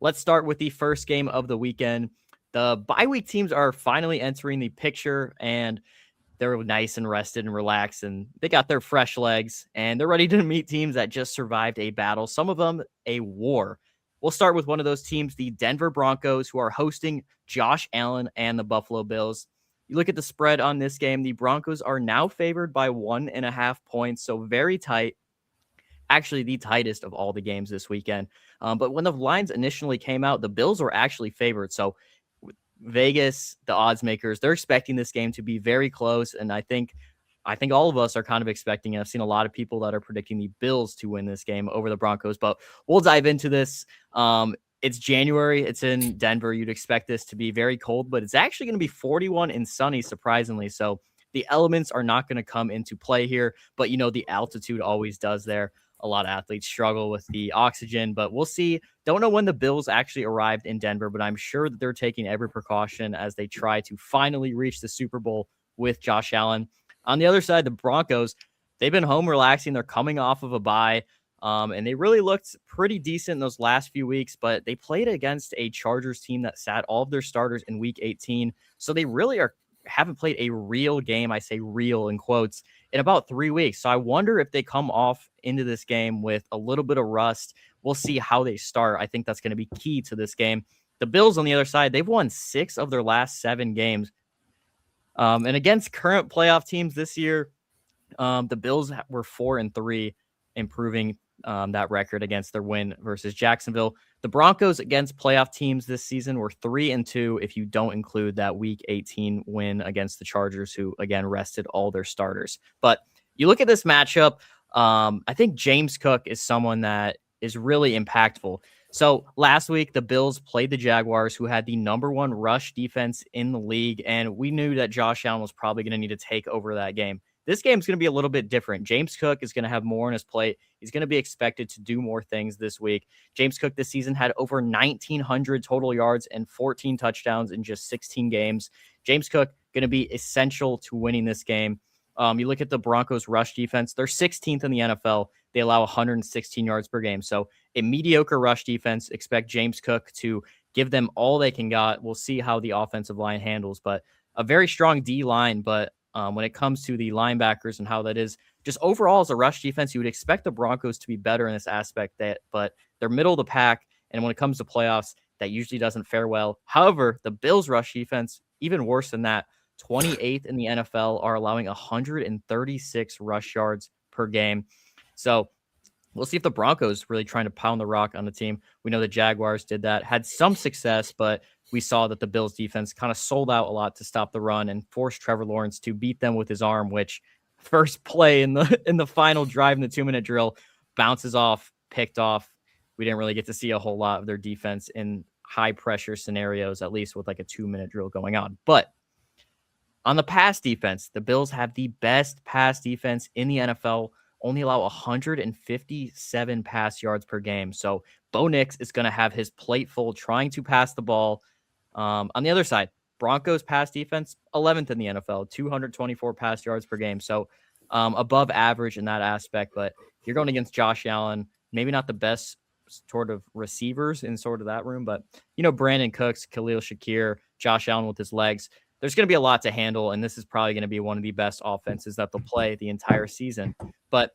Let's start with the first game of the weekend. The bye week teams are finally entering the picture, and they're nice and rested and relaxed, and they got their fresh legs, and they're ready to meet teams that just survived a battle, some of them a war. We'll start with one of those teams, the Denver Broncos, who are hosting Josh Allen and the Buffalo Bills. You look at the spread on this game, the Broncos are now favored by 1.5 points, so very tight. Actually, the tightest of all the games this weekend. But when the lines initially came out, the Bills were actually favored. So Vegas, the odds makers, they're expecting this game to be very close. And I think all of us are kind of expecting it. I've seen a lot of people that are predicting the Bills to win this game over the Broncos, but we'll dive into this. It's January. It's in Denver. You'd expect this to be very cold, but it's actually going to be 41 and sunny, surprisingly. So the elements are not going to come into play here, but the altitude always does there. A lot of athletes struggle with the oxygen, but we'll see. Don't know when the Bills actually arrived in Denver, but I'm sure that they're taking every precaution as they try to finally reach the Super Bowl with Josh Allen. On the other side, the Broncos, they've been home relaxing. They're coming off of a bye, and they really looked pretty decent in those last few weeks, but they played against a Chargers team that sat all of their starters in Week 18, so they really haven't played a real game. I say real in quotes, in about 3 weeks. So I wonder if they come off into this game with a little bit of rust. We'll see how they start. I think that's going to be key to this game. The Bills on the other side, they've won 6 of their last 7 games. And against current playoff teams this year, the Bills were 4-3, improving that record against their win versus Jacksonville. The Broncos against playoff teams this season were 3-2 if you don't include that Week 18 win against the Chargers, who again rested all their starters. But you look at this matchup, I think James Cook is someone that is really impactful. So last week, the Bills played the Jaguars, who had the number 1 rush defense in the league, and we knew that Josh Allen was probably going to need to take over that game. This game's going to be a little bit different. James Cook is going to have more on his plate. He's going to be expected to do more things this week. James Cook this season had over 1,900 total yards and 14 touchdowns in just 16 games. James Cook going to be essential to winning this game. You look at the Broncos rush defense, they're 16th in the NFL. They allow 116 yards per game. So a mediocre rush defense, expect James Cook to give them all they can got. We'll see how the offensive line handles, but a very strong D line. But when it comes to the linebackers and how that is, just overall as a rush defense, you would expect the Broncos to be better in this aspect, but they're middle of the pack. And when it comes to playoffs, that usually doesn't fare well. However, the Bills rush defense, even worse than that, 28th in the NFL, are allowing 136 rush yards per game. So we'll see if the Broncos really trying to pound the rock on the team. We know the Jaguars did that, had some success, but we saw that the Bills defense kind of sold out a lot to stop the run and forced Trevor Lawrence to beat them with his arm, which first play in the final drive in the 2-minute drill bounces off, picked off. We didn't really get to see a whole lot of their defense in high pressure scenarios, at least with like a 2-minute drill going on. But on the pass defense, the Bills have the best pass defense in the NFL, only allow 157 pass yards per game. So Bo Nix is going to have his plate full trying to pass the ball. On the other side, Broncos pass defense, 11th in the NFL, 224 pass yards per game. So above average in that aspect, but you're going against Josh Allen, maybe not the best sort of receivers in sort of that room, but Brandon Cooks, Khalil Shakir, Josh Allen with his legs. There's going to be a lot to handle, and this is probably going to be one of the best offenses that they'll play the entire season. But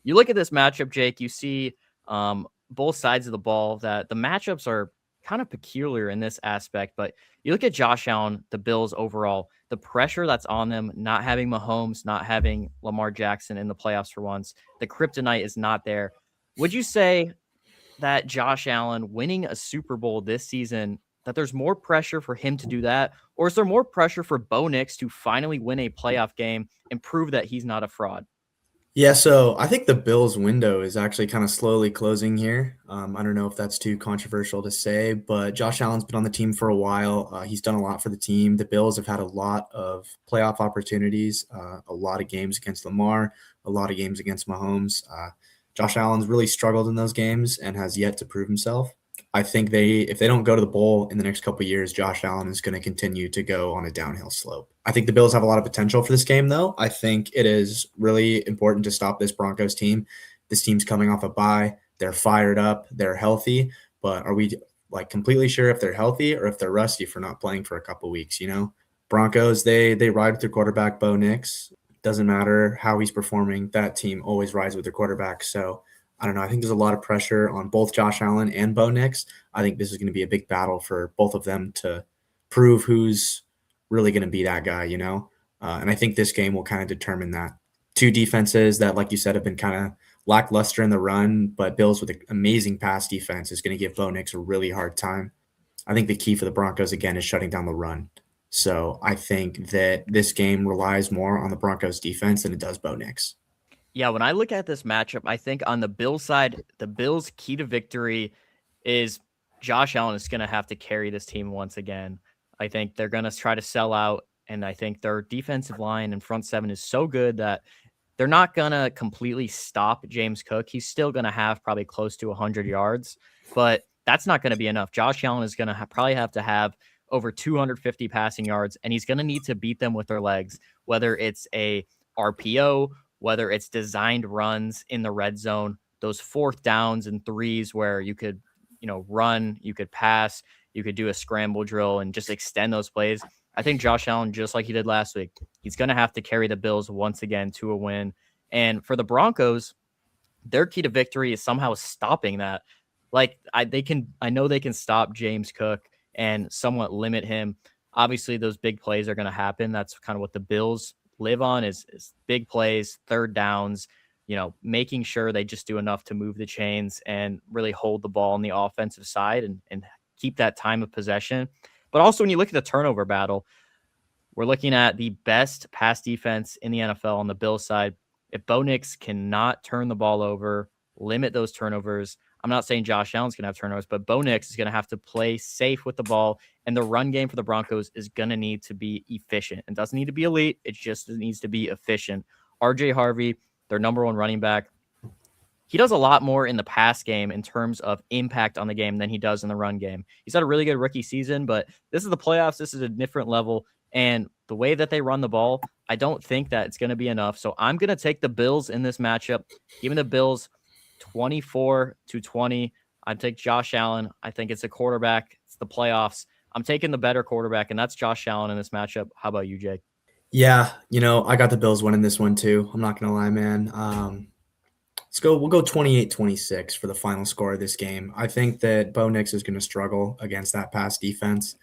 you look at this matchup, Jake, you see both sides of the ball that the matchups are kind of peculiar in this aspect. But you look at Josh Allen, the Bills overall, the pressure that's on them, not having Mahomes, not having Lamar Jackson in the playoffs for once, the kryptonite is not there. Would you say that Josh Allen winning a Super Bowl this season, that there's more pressure for him to do that? Or is there more pressure for Bo Nix to finally win a playoff game and prove that he's not a fraud? Yeah, so I think the Bills' window is actually kind of slowly closing here. I don't know if that's too controversial to say, but Josh Allen's been on the team for a while. He's done a lot for the team. The Bills have had a lot of playoff opportunities, a lot of games against Lamar, a lot of games against Mahomes. Josh Allen's really struggled in those games and has yet to prove himself. I think if they don't go to the bowl in the next couple of years, Josh Allen is going to continue to go on a downhill slope. I think the Bills have a lot of potential for this game, though. I think it is really important to stop this Broncos team. This team's coming off a bye. They're fired up. They're healthy. but are we like completely sure if they're healthy or if they're rusty for not playing for a couple weeks, you know? Broncos, they ride with their quarterback, Bo Nix. Doesn't matter how he's performing, that team always rides with their quarterback. So I don't know. I think there's a lot of pressure on both Josh Allen and Bo Nix. I think this is going to be a big battle for both of them to prove who's really going to be that guy, you know? And I think this game will kind of determine that. Two defenses that, like you said, have been kind of lackluster in the run, but Bills with an amazing pass defense is going to give Bo Nix a really hard time. I think the key for the Broncos, again, is shutting down the run. So I think that this game relies more on the Broncos defense than it does Bo Nix. Yeah, when I look at this matchup, I think on the Bills side, the Bills' key to victory is Josh Allen is going to have to carry this team once again. I think they're going to try to sell out, and I think their defensive line and front seven is so good that they're not going to completely stop James Cook. He's still going to have probably close to 100 yards, but that's not going to be enough. Josh Allen is going to probably have to have over 250 passing yards, and he's going to need to beat them with their legs, whether it's a RPO, whether it's designed runs in the red zone, those fourth downs and threes where you could, run, you could pass, you could do a scramble drill and just extend those plays. I think Josh Allen, just like he did last week, he's going to have to carry the Bills once again to a win. And for the Broncos, their key to victory is somehow stopping that. I know they can stop James Cook and somewhat limit him. Obviously, those big plays are going to happen. That's kind of what the Bills live on is big plays, third downs, making sure they just do enough to move the chains and really hold the ball on the offensive side and keep that time of possession. But also when you look at the turnover battle, we're looking at the best pass defense in the NFL on the Bills side. If Bo Nix cannot turn the ball over, limit those turnovers, I'm not saying Josh Allen's going to have turnovers, but Bo Nix is going to have to play safe with the ball. And the run game for the Broncos is going to need to be efficient. It doesn't need to be elite. It just needs to be efficient. RJ Harvey, their number one running back, he does a lot more in the pass game in terms of impact on the game than he does in the run game. He's had a really good rookie season, but this is the playoffs. This is a different level. And the way that they run the ball, I don't think that it's going to be enough. So I'm going to take the Bills in this matchup, giving the Bills 24-20. I'd take Josh Allen. I think it's a quarterback. It's the playoffs. I'm taking the better quarterback, and that's Josh Allen in this matchup. How about you, Jake? Yeah, I got the Bills winning this one too. I'm not going to lie, man. We'll go 28-26 for the final score of this game. I think that Bo Nix is going to struggle against that pass defense.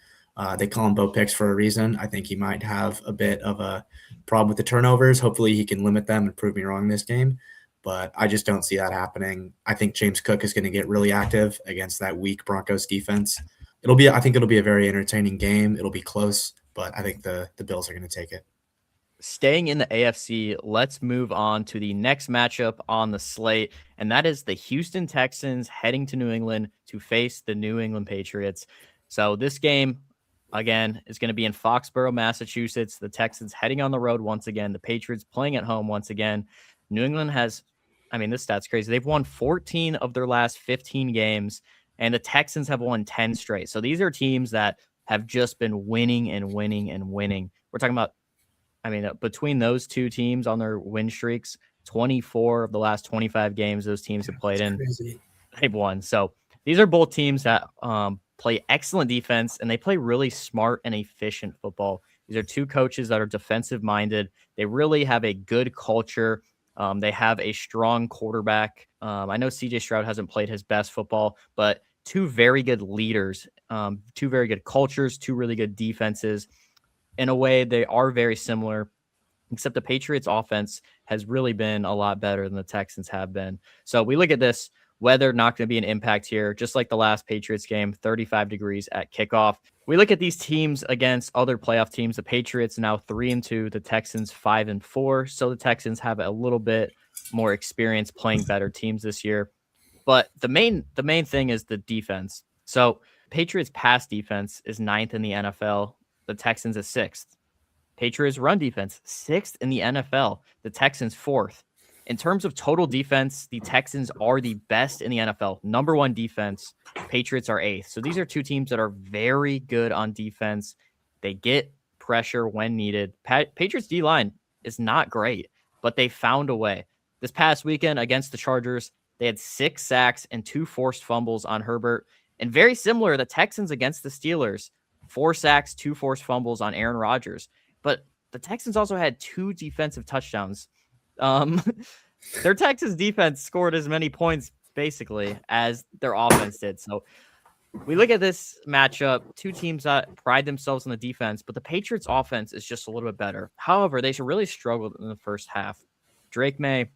They call him Bo Picks for a reason. I think he might have a bit of a problem with the turnovers. Hopefully he can limit them and prove me wrong this game, but I just don't see that happening. I think James Cook is going to get really active against that weak Broncos defense. I think it'll be a very entertaining game. It'll be close, but I think the Bills are going to take it. Staying in the AFC, let's move on to the next matchup on the slate, and that is the Houston Texans heading to New England to face the New England Patriots. So this game, again, is going to be in Foxborough, Massachusetts. The Texans heading on the road once again. The Patriots playing at home once again. New England has, this stat's crazy. They've won 14 of their last 15 games, and the Texans have won 10 straight. So these are teams that have just been winning and winning and winning. We're talking about, between those two teams on their win streaks, 24 of the last 25 games those teams have played in, they've won. So these are both teams that play excellent defense, and they play really smart and efficient football. These are two coaches that are defensive-minded. They really have a good culture. They have a strong quarterback. I know CJ Stroud hasn't played his best football, but two very good leaders, two very good cultures, two really good defenses. In a way, they are very similar, except the Patriots offense has really been a lot better than the Texans have been. So we look at this, weather not going to be an impact here, just like the last Patriots game, 35 degrees at kickoff. We look at these teams against other playoff teams. The Patriots now 3-2, the Texans 5-4. So the Texans have a little bit more experience playing better teams this year. But the main thing is the defense. So Patriots pass defense is 9th in the NFL. The Texans is 6th. Patriots run defense, 6th in the NFL. The Texans 4th. In terms of total defense, the Texans are the best in the NFL. Number one defense. Patriots are 8th. So these are two teams that are very good on defense. They get pressure when needed. Patriots D-line is not great, but they found a way. This past weekend against the Chargers, they had 6 sacks and 2 forced fumbles on Herbert. And very similar, the Texans against the Steelers, 4 sacks, 2 forced fumbles on Aaron Rodgers. But the Texans also had 2 defensive touchdowns. Um, their Texans defense scored as many points basically as their offense did. So we look at this matchup, 2 teams that pride themselves on the defense, but the Patriots offense is just a little bit better. However, they really struggled in the first half. Drake May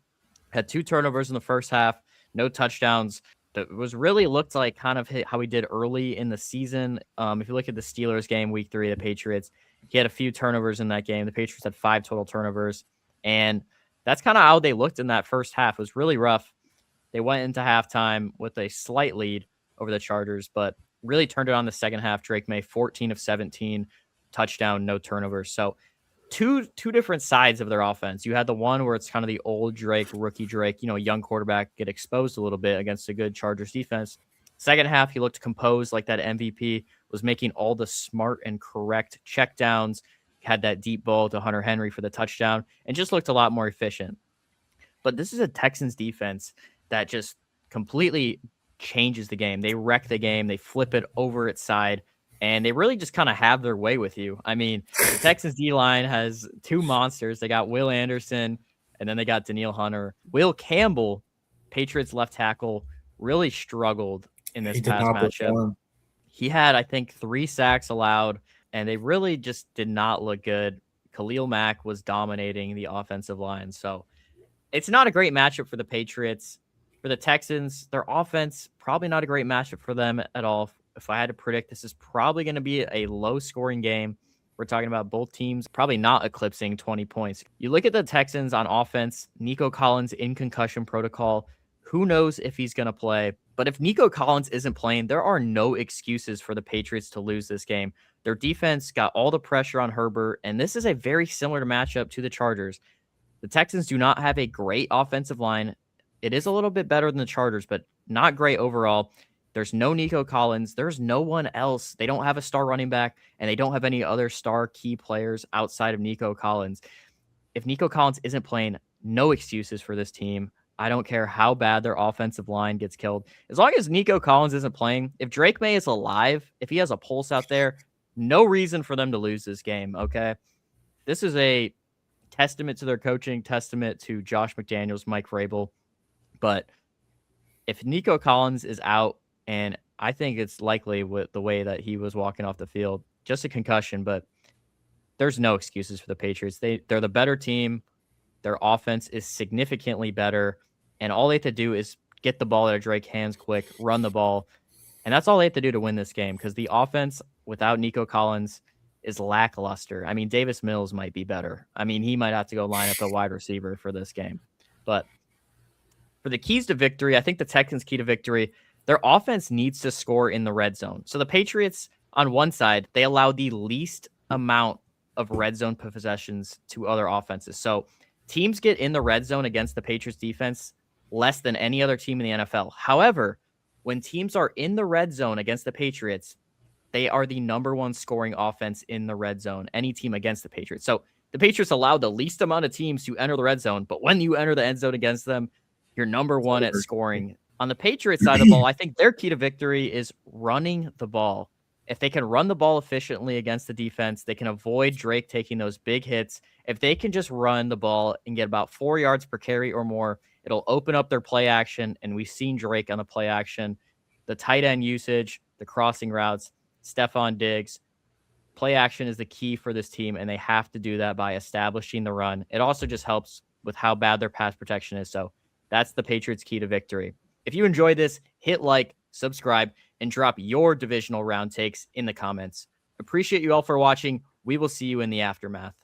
had 2 turnovers in the first half, no touchdowns. That was really looked like kind of how he did early in the season. If you look at the Steelers game, week 3, the Patriots, he had a few turnovers in that game. The Patriots had 5 total turnovers. And that's kind of how they looked in that first half. It was really rough. They went into halftime with a slight lead over the Chargers, but really turned it on the second half. Drake May, 14 of 17, touchdown, no turnovers. So two different sides of their offense. You had the one where it's kind of the old Drake, rookie Drake, young quarterback, get exposed a little bit against a good Chargers defense. Second half, he looked composed like that MVP, was making all the smart and correct checkdowns, had that deep ball to Hunter Henry for the touchdown, and just looked a lot more efficient. But this is a Texans defense that just completely changes the game. They wreck the game. They flip it over its side. And they really just kind of have their way with you. I mean, the Texans D-line has 2 monsters. They got Will Anderson, and then they got Danielle Hunter. Will Campbell, Patriots left tackle, really struggled in this past matchup. He had, I think, 3 sacks allowed, and they really just did not look good. Khalil Mack was dominating the offensive line. So it's not a great matchup for the Patriots. For the Texans, their offense, probably not a great matchup for them at all. If I had to predict, this is probably going to be a low-scoring game. We're talking about both teams probably not eclipsing 20 points. You look at the Texans on offense, Nico Collins in concussion protocol. Who knows if he's going to play? But if Nico Collins isn't playing, there are no excuses for the Patriots to lose this game. Their defense got all the pressure on Herbert, and this is a very similar matchup to the Chargers. The Texans do not have a great offensive line. It is a little bit better than the Chargers, but not great overall. There's no Nico Collins. There's no one else. They don't have a star running back, and they don't have any other star key players outside of Nico Collins. If Nico Collins isn't playing, no excuses for this team. I don't care how bad their offensive line gets killed. As long as Nico Collins isn't playing, if Drake May is alive, if he has a pulse out there, no reason for them to lose this game, okay? This is a testament to their coaching, testament to Josh McDaniels, Mike Vrabel. But if Nico Collins is out, and I think it's likely with the way that he was walking off the field, just a concussion, but there's no excuses for the Patriots. They're the better team. Their offense is significantly better, and all they have to do is get the ball out of Drake's hands quick, run the ball, and that's all they have to do to win this game, because the offense without Nico Collins is lackluster. I mean, Davis Mills might be better. I mean, he might have to go line up a wide receiver for this game. But for the keys to victory, I think the Texans' key to victory, their offense needs to score in the red zone. So the Patriots, on one side, they allow the least amount of red zone possessions to other offenses. So teams get in the red zone against the Patriots defense less than any other team in the NFL. However, when teams are in the red zone against the Patriots, they are the number 1 scoring offense in the red zone, any team against the Patriots. So the Patriots allow the least amount of teams to enter the red zone, but when you enter the end zone against them, you're number 1 at scoring. On the Patriots side of the ball, I think their key to victory is running the ball. If they can run the ball efficiently against the defense, they can avoid Drake taking those big hits. If they can just run the ball and get about 4 yards per carry or more, it'll open up their play action, and we've seen Drake on the play action. The tight end usage, the crossing routes, Stephon Diggs. Play action is the key for this team, and they have to do that by establishing the run. It also just helps with how bad their pass protection is. So that's the Patriots' key to victory. If you enjoyed this, hit like, subscribe, and drop your divisional round takes in the comments. Appreciate you all for watching. We will see you in the aftermath.